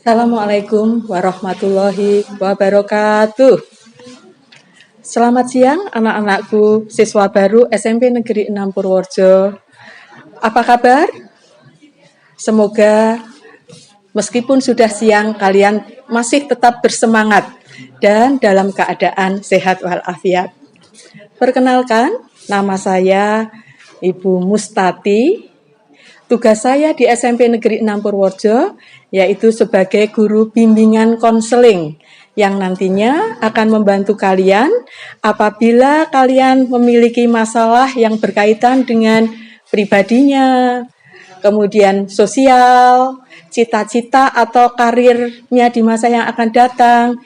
Assalamualaikum warahmatullahi wabarakatuh. Selamat siang anak-anakku, siswa baru SMP Negeri 6 Purworejo. Apa kabar? Semoga meskipun sudah siang, kalian masih tetap bersemangat dan dalam keadaan sehat walafiat. Perkenalkan, nama saya Ibu Mustati. Tugas saya di SMP Negeri 6 Purworejo yaitu sebagai guru bimbingan konseling yang nantinya akan membantu kalian apabila kalian memiliki masalah yang berkaitan dengan pribadinya, kemudian sosial, cita-cita atau karirnya di masa yang akan datang,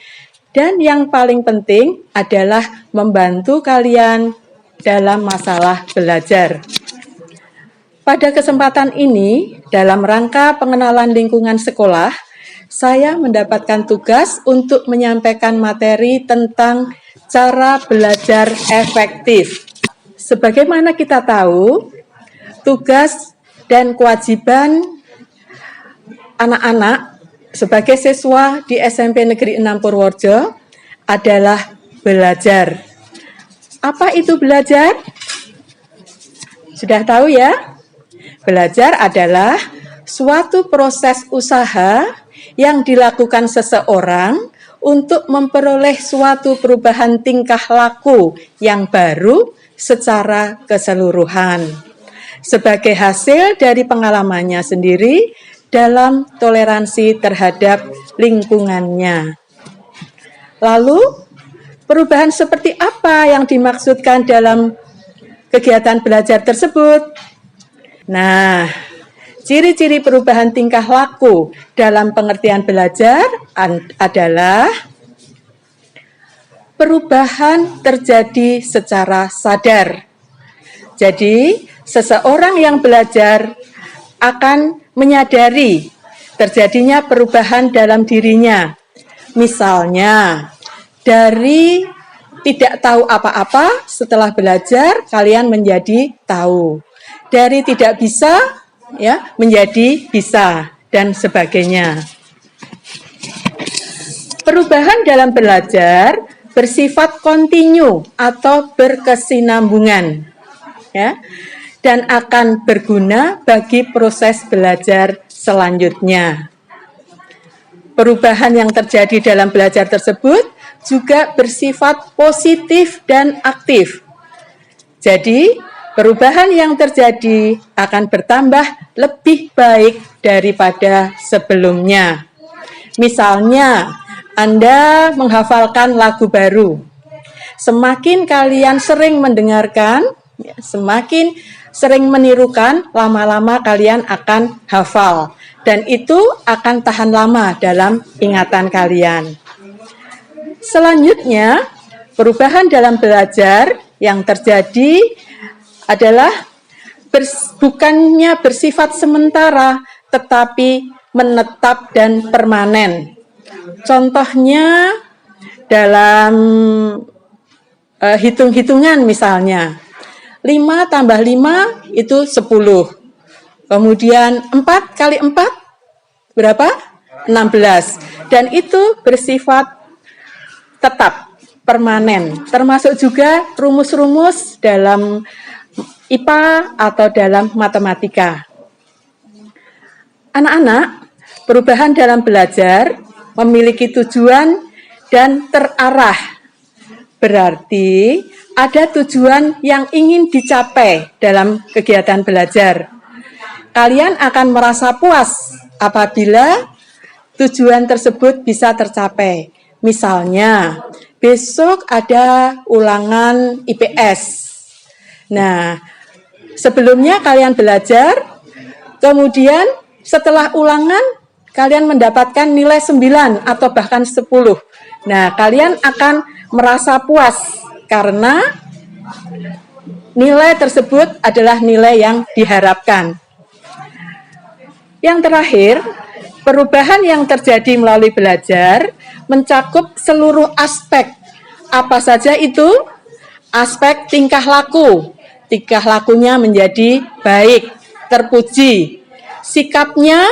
dan yang paling penting adalah membantu kalian dalam masalah belajar. Pada kesempatan ini, dalam rangka pengenalan lingkungan sekolah, saya mendapatkan tugas untuk menyampaikan materi tentang cara belajar efektif. Sebagaimana kita tahu, tugas dan kewajiban anak-anak sebagai siswa di SMP Negeri 6 Purworejo adalah belajar. Apa itu belajar? Sudah tahu ya? Belajar adalah suatu proses usaha yang dilakukan seseorang untuk memperoleh suatu perubahan tingkah laku yang baru secara keseluruhan. Sebagai hasil dari pengalamannya sendiri dalam toleransi terhadap lingkungannya. Lalu, perubahan seperti apa yang dimaksudkan dalam kegiatan belajar tersebut? Nah, ciri-ciri perubahan tingkah laku dalam pengertian belajar adalah perubahan terjadi secara sadar. Jadi, seseorang yang belajar akan menyadari terjadinya perubahan dalam dirinya. Misalnya, dari tidak tahu apa-apa, setelah belajar kalian menjadi tahu. Dari tidak bisa ya menjadi bisa dan sebagainya. Perubahan dalam belajar bersifat kontinu atau berkesinambungan ya dan akan berguna bagi proses belajar selanjutnya. Perubahan yang terjadi dalam belajar tersebut juga bersifat positif dan aktif. Jadi, perubahan yang terjadi akan bertambah lebih baik daripada sebelumnya. Misalnya, Anda menghafalkan lagu baru. Semakin kalian sering mendengarkan, semakin sering menirukan, lama-lama kalian akan hafal. Dan itu akan tahan lama dalam ingatan kalian. Selanjutnya, perubahan dalam belajar yang terjadi adalah bukannya bersifat sementara, tetapi menetap dan permanen. Contohnya dalam hitung-hitungan misalnya, 5 tambah 5 itu 10. Kemudian 4 kali 4 berapa? 16. Dan itu bersifat tetap, permanen. Termasuk juga rumus-rumus dalam IPA atau dalam matematika. Anak-anak, perubahan dalam belajar memiliki tujuan dan terarah. Berarti ada tujuan yang ingin dicapai dalam kegiatan belajar. Kalian akan merasa puas apabila tujuan tersebut bisa tercapai. Misalnya, besok ada ulangan IPS. Nah, sebelumnya kalian belajar, kemudian setelah ulangan kalian mendapatkan nilai 9 atau bahkan 10. Nah, kalian akan merasa puas karena nilai tersebut adalah nilai yang diharapkan. Yang terakhir, perubahan yang terjadi melalui belajar mencakup seluruh aspek. Apa saja itu? Aspek tingkah laku. Tingkah lakunya menjadi baik, terpuji. Sikapnya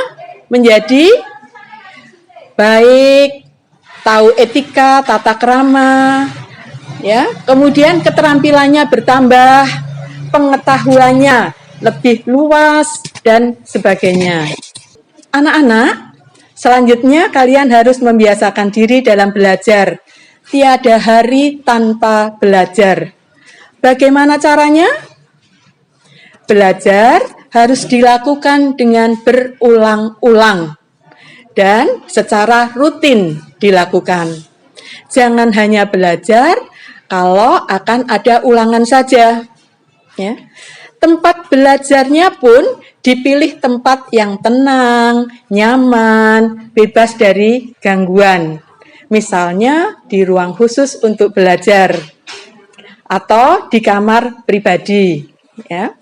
menjadi baik, tahu etika, tata krama, ya. Kemudian keterampilannya bertambah, pengetahuannya lebih luas dan sebagainya. Anak-anak, selanjutnya kalian harus membiasakan diri dalam belajar. Tiada hari tanpa belajar. Bagaimana caranya? Belajar harus dilakukan dengan berulang-ulang dan secara rutin dilakukan. Jangan hanya belajar kalau akan ada ulangan saja. Ya. Tempat belajarnya pun dipilih tempat yang tenang, nyaman, bebas dari gangguan. Misalnya di ruang khusus untuk belajar atau di kamar pribadi. Ya.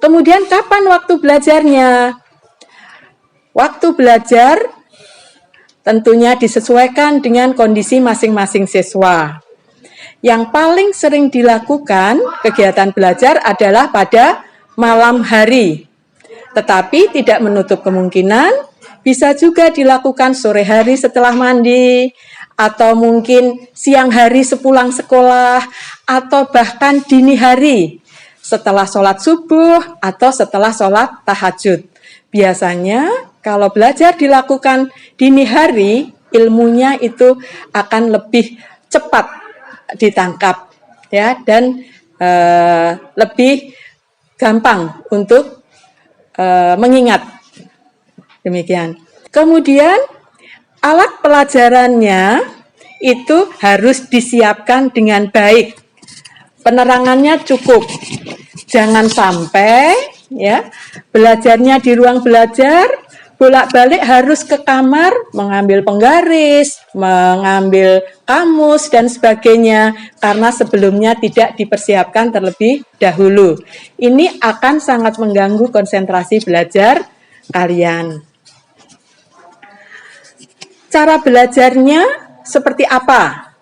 Kemudian kapan waktu belajarnya? Waktu belajar tentunya disesuaikan dengan kondisi masing-masing siswa. Yang paling sering dilakukan kegiatan belajar adalah pada malam hari. Tetapi tidak menutup kemungkinan bisa juga dilakukan sore hari setelah mandi, atau mungkin siang hari sepulang sekolah, atau bahkan dini hari setelah sholat subuh atau setelah sholat tahajud. Biasanya kalau belajar dilakukan dini hari, ilmunya itu akan lebih cepat ditangkap, ya, dan lebih gampang untuk mengingat. Demikian. Kemudian alat pelajarannya itu harus disiapkan dengan baik. Penerangannya cukup. Jangan sampai ya belajarnya di ruang belajar bolak-balik harus ke kamar mengambil penggaris, mengambil kamus dan sebagainya karena sebelumnya tidak dipersiapkan terlebih dahulu. Ini akan sangat mengganggu konsentrasi belajar kalian. Cara belajarnya seperti apa?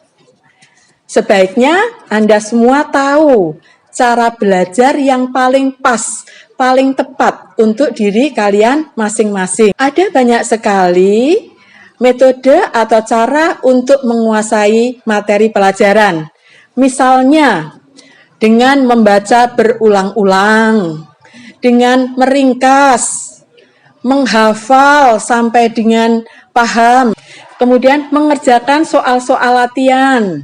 Sebaiknya Anda semua tahu cara belajar yang paling pas, paling tepat untuk diri kalian masing-masing. Ada banyak sekali metode atau cara untuk menguasai materi pelajaran. Misalnya, dengan membaca berulang-ulang, dengan meringkas, menghafal sampai dengan paham, kemudian mengerjakan soal-soal latihan.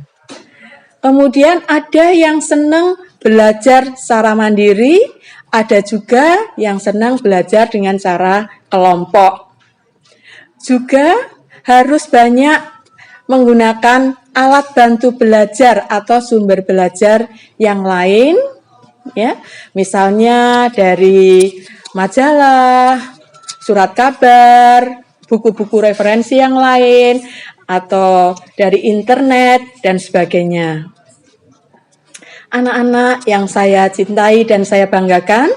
Kemudian ada yang senang belajar secara mandiri, ada juga yang senang belajar dengan cara kelompok. Juga harus banyak menggunakan alat bantu belajar atau sumber belajar yang lain, ya. Misalnya dari majalah, surat kabar, buku-buku referensi yang lain, atau dari internet, dan sebagainya. Anak-anak yang saya cintai dan saya banggakan,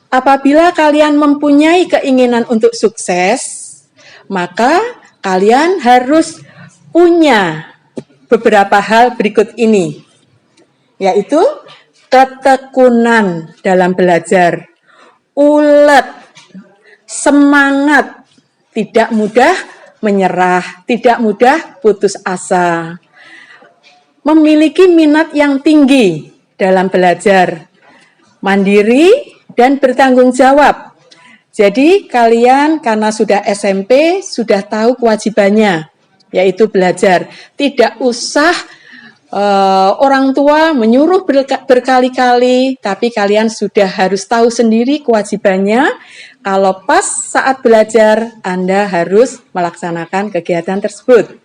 apabila kalian mempunyai keinginan untuk sukses, maka kalian harus punya beberapa hal berikut ini, yaitu ketekunan dalam belajar, ulet, semangat, tidak mudah menyerah, tidak mudah putus asa, memiliki minat yang tinggi dalam belajar, mandiri dan bertanggung jawab. Jadi kalian karena sudah SMP sudah tahu kewajibannya, yaitu belajar. Tidak usah orang tua menyuruh berkali-kali, tapi kalian sudah harus tahu sendiri kewajibannya. Kalau pas saat belajar, Anda harus melaksanakan kegiatan tersebut.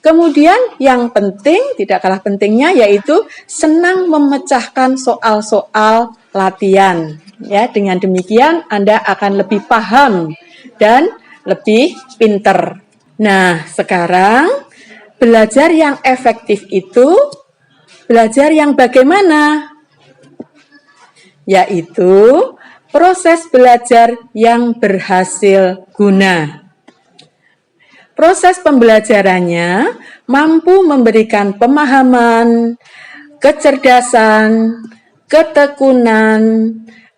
Kemudian yang penting, tidak kalah pentingnya, yaitu senang memecahkan soal-soal latihan. Ya, dengan demikian Anda akan lebih paham dan lebih pinter. Nah, sekarang belajar yang efektif itu belajar yang bagaimana? Yaitu proses belajar yang berhasil guna. Proses pembelajarannya mampu memberikan pemahaman, kecerdasan, ketekunan,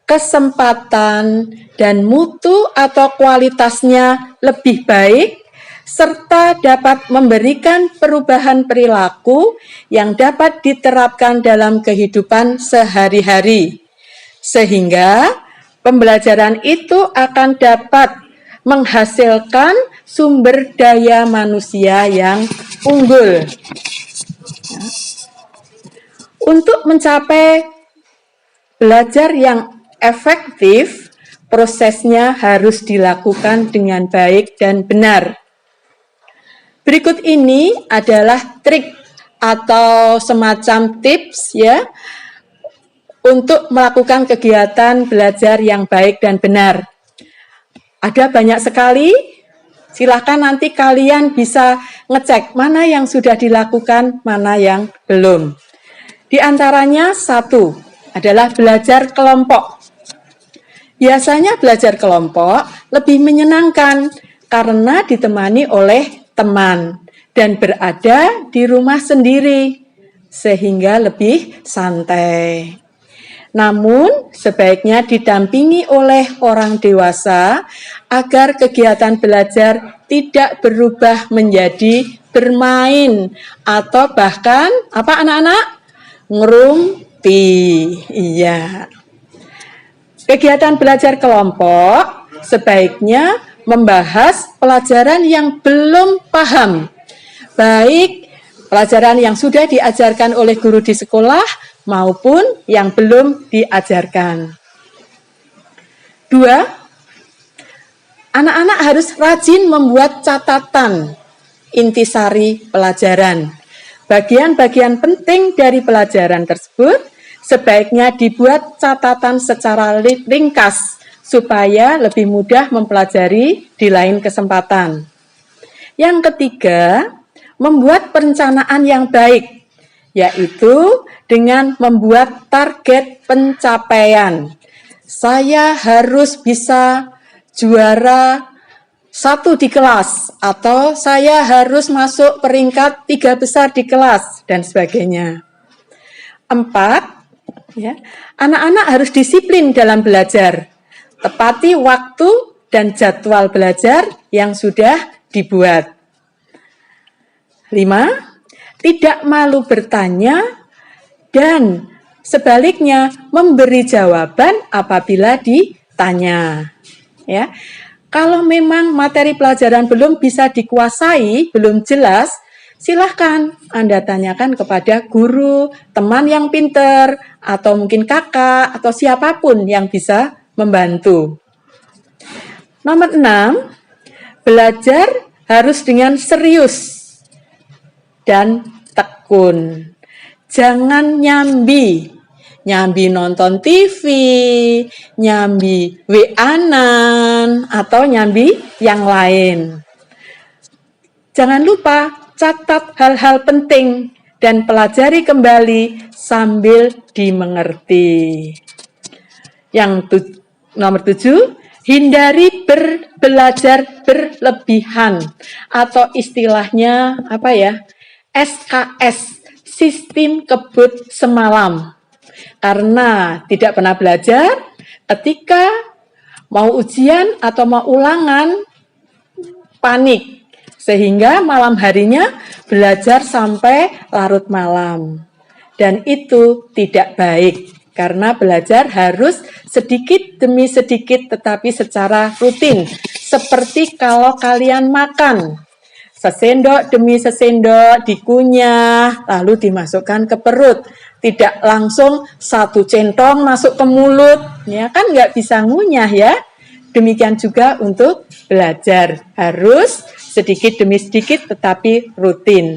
kesempatan, dan mutu atau kualitasnya lebih baik, serta dapat memberikan perubahan perilaku yang dapat diterapkan dalam kehidupan sehari-hari. Sehingga pembelajaran itu akan dapat menghasilkan sumber daya manusia yang unggul. Untuk mencapai belajar yang efektif, prosesnya harus dilakukan dengan baik dan benar. Berikut ini adalah trik atau semacam tips ya untuk melakukan kegiatan belajar yang baik dan benar. Ada banyak sekali, silakan nanti kalian bisa ngecek mana yang sudah dilakukan, mana yang belum. Di antaranya satu adalah belajar kelompok. Biasanya belajar kelompok lebih menyenangkan karena ditemani oleh teman dan berada di rumah sendiri sehingga lebih santai. Namun, sebaiknya didampingi oleh orang dewasa agar kegiatan belajar tidak berubah menjadi bermain atau bahkan apa anak-anak? Ngerumpi. Iya. Kegiatan belajar kelompok sebaiknya membahas pelajaran yang belum paham, baik pelajaran yang sudah diajarkan oleh guru di sekolah maupun yang belum diajarkan. 2. Anak-anak harus rajin membuat catatan intisari pelajaran. Bagian-bagian penting dari pelajaran tersebut sebaiknya dibuat catatan secara ringkas supaya lebih mudah mempelajari di lain kesempatan. Yang ketiga, membuat perencanaan yang baik, yaitu dengan membuat target pencapaian. Saya harus bisa juara 1 di kelas, atau saya harus masuk peringkat 3 besar di kelas, dan sebagainya. 4, ya, anak-anak harus disiplin dalam belajar. Tepati waktu dan jadwal belajar yang sudah dibuat. 5, tidak malu bertanya dan sebaliknya memberi jawaban apabila ditanya. Ya. Kalau memang materi pelajaran belum bisa dikuasai, belum jelas, silahkan Anda tanyakan kepada guru, teman yang pinter, atau mungkin kakak, atau siapapun yang bisa membantu. Nomor 6, belajar harus dengan serius dan tekun. Jangan nyambi nonton TV, nyambi WA-an, atau nyambi yang lain. Jangan lupa catat hal-hal penting dan pelajari kembali sambil dimengerti. Nomor 7, hindari belajar berlebihan atau istilahnya apa ya? SKS, sistem kebut semalam. Karena tidak pernah belajar, ketika mau ujian atau mau ulangan, panik. Sehingga malam harinya belajar sampai larut malam. Dan itu tidak baik, karena belajar harus sedikit demi sedikit tetapi secara rutin. Seperti kalau kalian makan, sesendok demi sesendok dikunyah, lalu dimasukkan ke perut. Tidak langsung 1 centong masuk ke mulut, ya kan nggak bisa ngunyah ya. Demikian juga untuk belajar, harus sedikit demi sedikit tetapi rutin.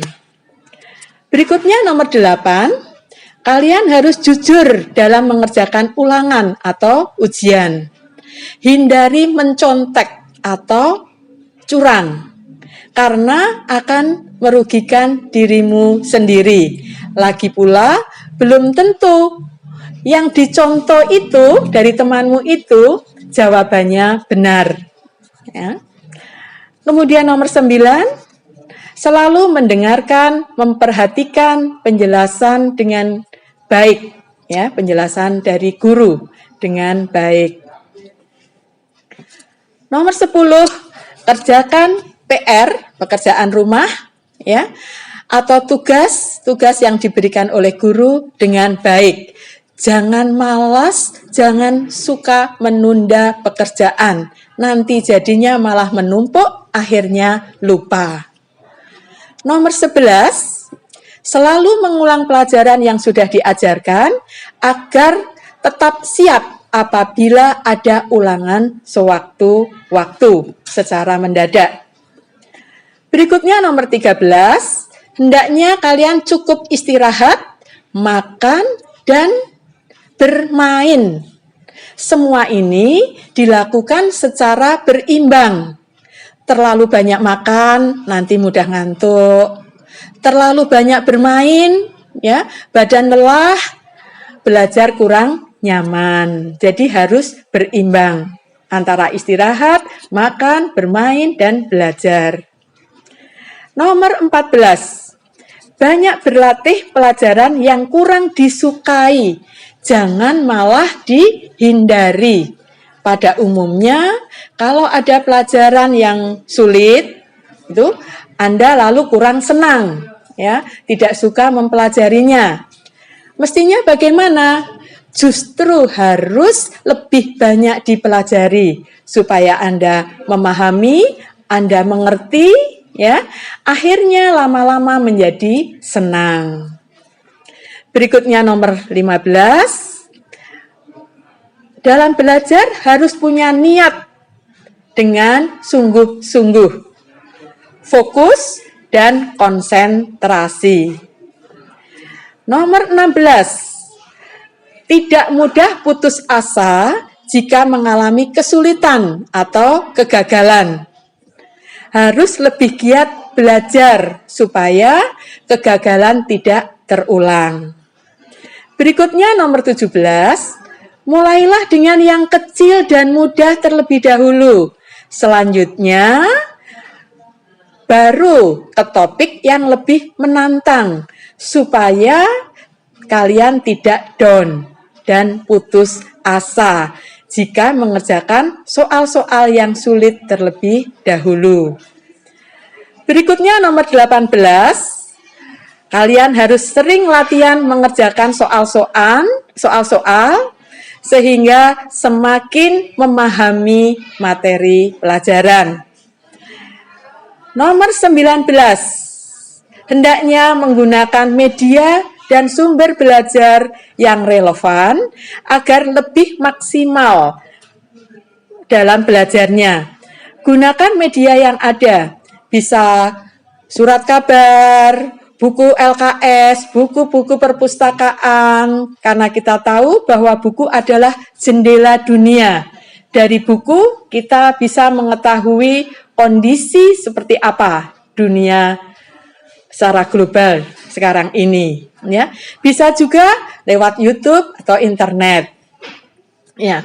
Berikutnya nomor 8, kalian harus jujur dalam mengerjakan ulangan atau ujian. Hindari mencontek atau curang, karena akan merugikan dirimu sendiri. Lagi pula, belum tentu yang dicontoh itu dari temanmu itu jawabannya benar. Ya. Kemudian nomor 9, selalu mendengarkan, memperhatikan penjelasan dengan baik, ya, penjelasan dari guru. dengan baik. Nomor 10, kerjakan PR, pekerjaan rumah, ya, atau tugas yang diberikan oleh guru dengan baik. Jangan malas, jangan suka menunda pekerjaan. Nanti jadinya malah menumpuk, akhirnya lupa. Nomor 11, selalu mengulang pelajaran yang sudah diajarkan agar tetap siap apabila ada ulangan sewaktu-waktu secara mendadak. Berikutnya nomor 13, hendaknya kalian cukup istirahat, makan, dan bermain. Semua ini dilakukan secara berimbang. Terlalu banyak makan, nanti mudah ngantuk. Terlalu banyak bermain, ya, badan lelah, belajar kurang nyaman. Jadi harus berimbang antara istirahat, makan, bermain, dan belajar. Nomor 14, banyak berlatih pelajaran yang kurang disukai. Jangan malah dihindari. Pada umumnya, kalau ada pelajaran yang sulit, itu Anda lalu kurang senang, ya, tidak suka mempelajarinya. Mestinya bagaimana? Justru harus lebih banyak dipelajari supaya Anda memahami, Anda mengerti, ya. Akhirnya lama-lama menjadi senang. Berikutnya nomor 15. Dalam belajar harus punya niat dengan sungguh-sungguh, fokus dan konsentrasi. Nomor 16. Tidak mudah putus asa jika mengalami kesulitan atau kegagalan. Harus lebih giat belajar supaya kegagalan tidak terulang. Berikutnya nomor 17. Mulailah dengan yang kecil dan mudah terlebih dahulu. Selanjutnya baru ke topik yang lebih menantang supaya kalian tidak down dan putus asa jika mengerjakan soal-soal yang sulit terlebih dahulu. Berikutnya nomor 18, kalian harus sering latihan mengerjakan soal-soal sehingga semakin memahami materi pelajaran. Nomor 19, hendaknya menggunakan media dan sumber belajar yang relevan agar lebih maksimal dalam belajarnya. Gunakan media yang ada, bisa surat kabar, buku LKS, buku-buku perpustakaan, karena kita tahu bahwa buku adalah jendela dunia. Dari buku kita bisa mengetahui kondisi seperti apa dunia secara global sekarang ini, ya. Bisa juga lewat YouTube atau internet. Ya.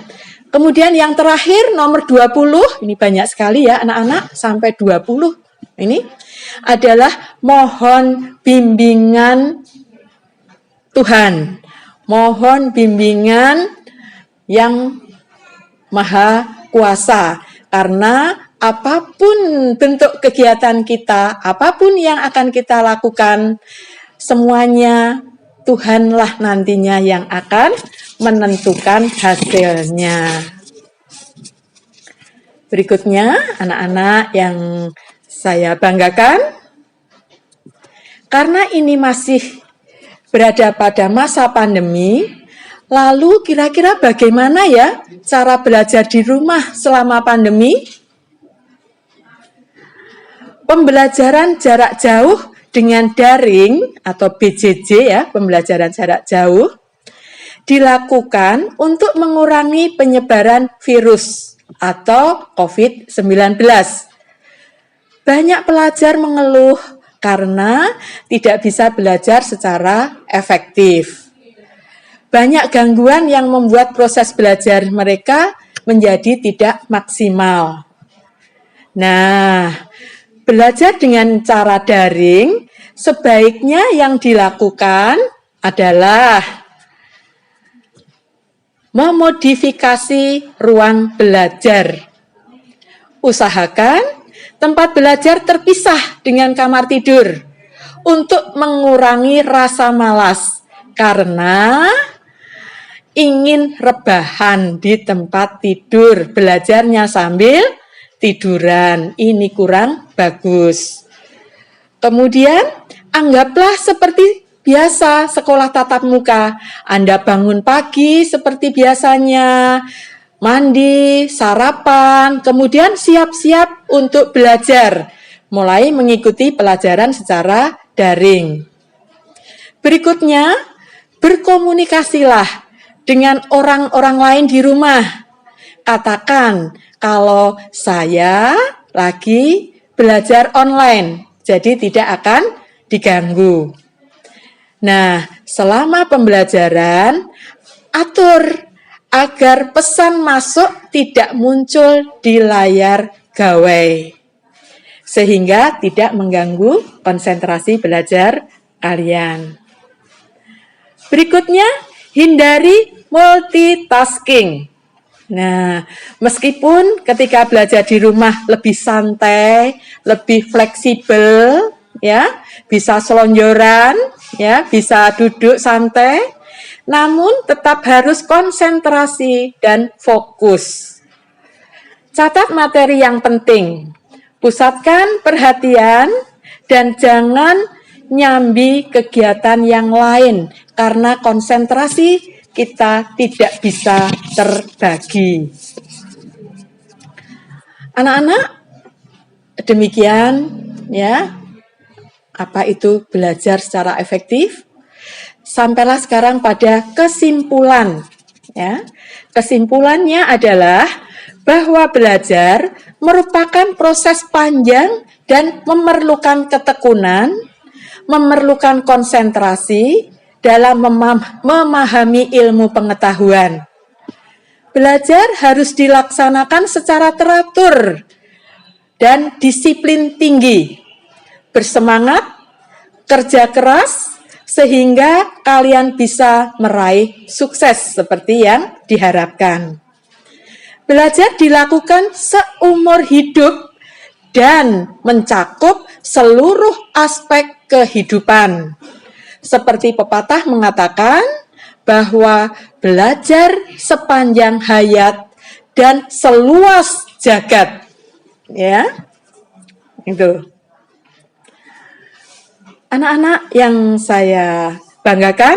Kemudian yang terakhir nomor 20, ini banyak sekali ya anak-anak, sampai 20. Ini adalah mohon bimbingan Tuhan. Mohon bimbingan yang Maha Kuasa. Karena apapun bentuk kegiatan kita, apapun yang akan kita lakukan, semuanya Tuhanlah nantinya yang akan menentukan hasilnya. Berikutnya, anak-anak yang saya banggakan, karena ini masih berada pada masa pandemi, lalu kira-kira bagaimana ya cara belajar di rumah selama pandemi? Pembelajaran jarak jauh dengan daring atau BJJ ya, pembelajaran jarak jauh, dilakukan untuk mengurangi penyebaran virus atau COVID-19. Banyak pelajar mengeluh karena tidak bisa belajar secara efektif. Banyak gangguan yang membuat proses belajar mereka menjadi tidak maksimal. Nah, belajar dengan cara daring, sebaiknya yang dilakukan adalah memodifikasi ruang belajar. Usahakan tempat belajar terpisah dengan kamar tidur untuk mengurangi rasa malas karena ingin rebahan di tempat tidur, belajarnya sambil tiduran. Ini kurang bagus. Kemudian anggaplah seperti biasa sekolah tatap muka. Anda bangun pagi seperti biasanya, mandi, sarapan, kemudian siap-siap untuk belajar, mulai mengikuti pelajaran secara daring. Berikutnya, berkomunikasilah dengan orang-orang lain di rumah. Katakan, kalau saya lagi belajar online, jadi tidak akan diganggu. Nah, selama pembelajaran, atur agar pesan masuk tidak muncul di layar gawai, sehingga tidak mengganggu konsentrasi belajar kalian. Berikutnya, hindari multitasking. Nah, meskipun ketika belajar di rumah lebih santai, lebih fleksibel, ya, bisa selonjoran, ya, bisa duduk santai, namun tetap harus konsentrasi dan fokus. Catat materi yang penting, pusatkan perhatian dan jangan nyambi kegiatan yang lain karena konsentrasi kita tidak bisa terbagi. Anak-anak, demikian ya, apa itu belajar secara efektif? Sampailah sekarang pada kesimpulan. Ya. Kesimpulannya adalah bahwa belajar merupakan proses panjang dan memerlukan ketekunan, memerlukan konsentrasi dalam memahami ilmu pengetahuan. Belajar harus dilaksanakan secara teratur dan disiplin tinggi. Bersemangat, kerja keras, sehingga kalian bisa meraih sukses seperti yang diharapkan. Belajar dilakukan seumur hidup dan mencakup seluruh aspek kehidupan. Seperti pepatah mengatakan bahwa belajar sepanjang hayat dan seluas jagat. Ya, itu. Anak-anak yang saya banggakan,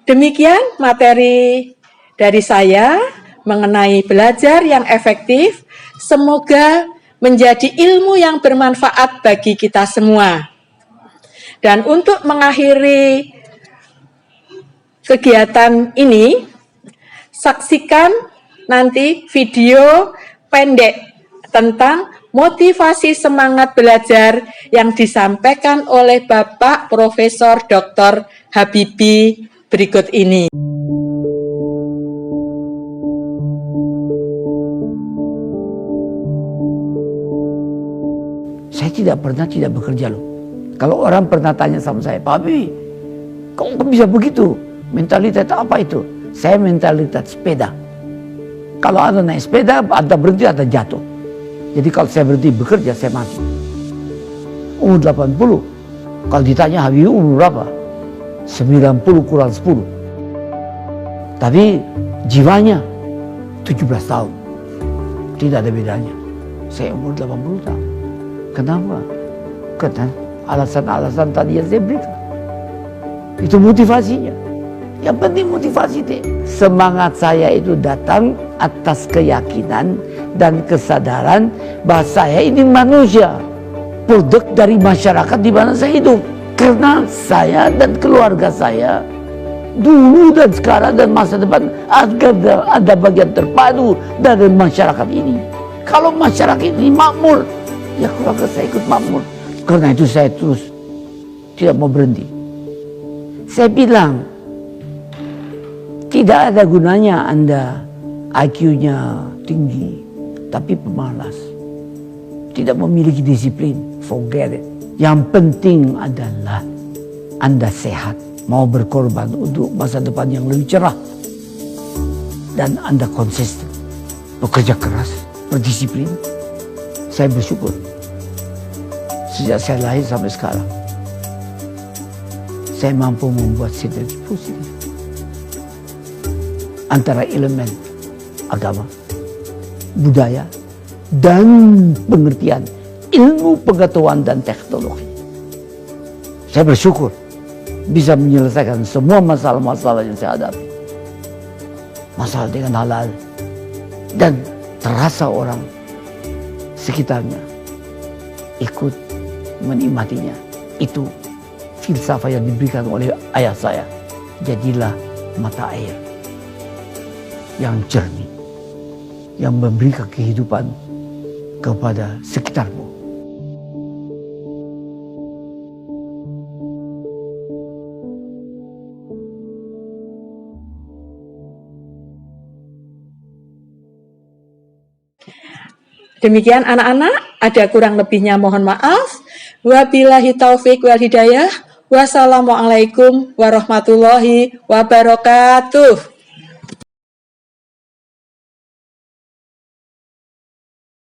demikian materi dari saya mengenai belajar yang efektif. Semoga menjadi ilmu yang bermanfaat bagi kita semua. Dan untuk mengakhiri kegiatan ini, saksikan nanti video pendek tentang motivasi semangat belajar yang disampaikan oleh Bapak Profesor Dr. Habibie berikut ini. Saya tidak pernah tidak bekerja loh. Kalau orang pernah tanya sama saya, Pak Habibie, kamu kok bisa begitu? Mentalitas apa itu? Saya mentalitas sepeda. Kalau Anda naik sepeda, Anda berhenti, Anda jatuh. Jadi kalau saya berhenti bekerja, saya mati. Umur 80. Kalau ditanya Habibie umur berapa? 90 kurang 10. Tapi jiwanya 17 tahun. Tidak ada bedanya. Saya umur 80 tahun. Kenapa? Karena alasan-alasan tadi yang saya berikan. Itu motivasinya. Yang penting motivasi deh. Semangat saya itu datang atas keyakinan dan kesadaran bahwa saya ini manusia, produk dari masyarakat di mana saya hidup. Karena saya dan keluarga saya dulu dan sekarang dan masa depan ada bagian terpadu dari masyarakat ini. Kalau masyarakat ini makmur, ya keluarga saya ikut makmur. Karena itu saya terus tidak mau berhenti. Saya bilang, tidak ada gunanya Anda IQ-nya tinggi, tapi pemalas. Tidak memiliki disiplin, forget it. Yang penting adalah Anda sehat, mau berkorban untuk masa depan yang lebih cerah. dan Anda konsisten, bekerja keras, berdisiplin, saya bersyukur. Sejak saya lahir sampai sekarang, saya mampu membuat sinergi positif antara elemen agama, budaya, dan pengertian ilmu pengetahuan dan teknologi. Saya bersyukur bisa menyelesaikan semua masalah-masalah yang saya hadapi. Masalah dengan halal, dan terasa orang sekitarnya ikut menikmatinya. Itu filsafat yang diberikan oleh ayah saya. Jadilah mata air yang jernih, yang memberikan kehidupan kepada sekitarmu. Demikian anak-anak, ada kurang lebihnya mohon maaf. Wabillahi taufik wal hidayah. Wassalamualaikum warahmatullahi wabarakatuh.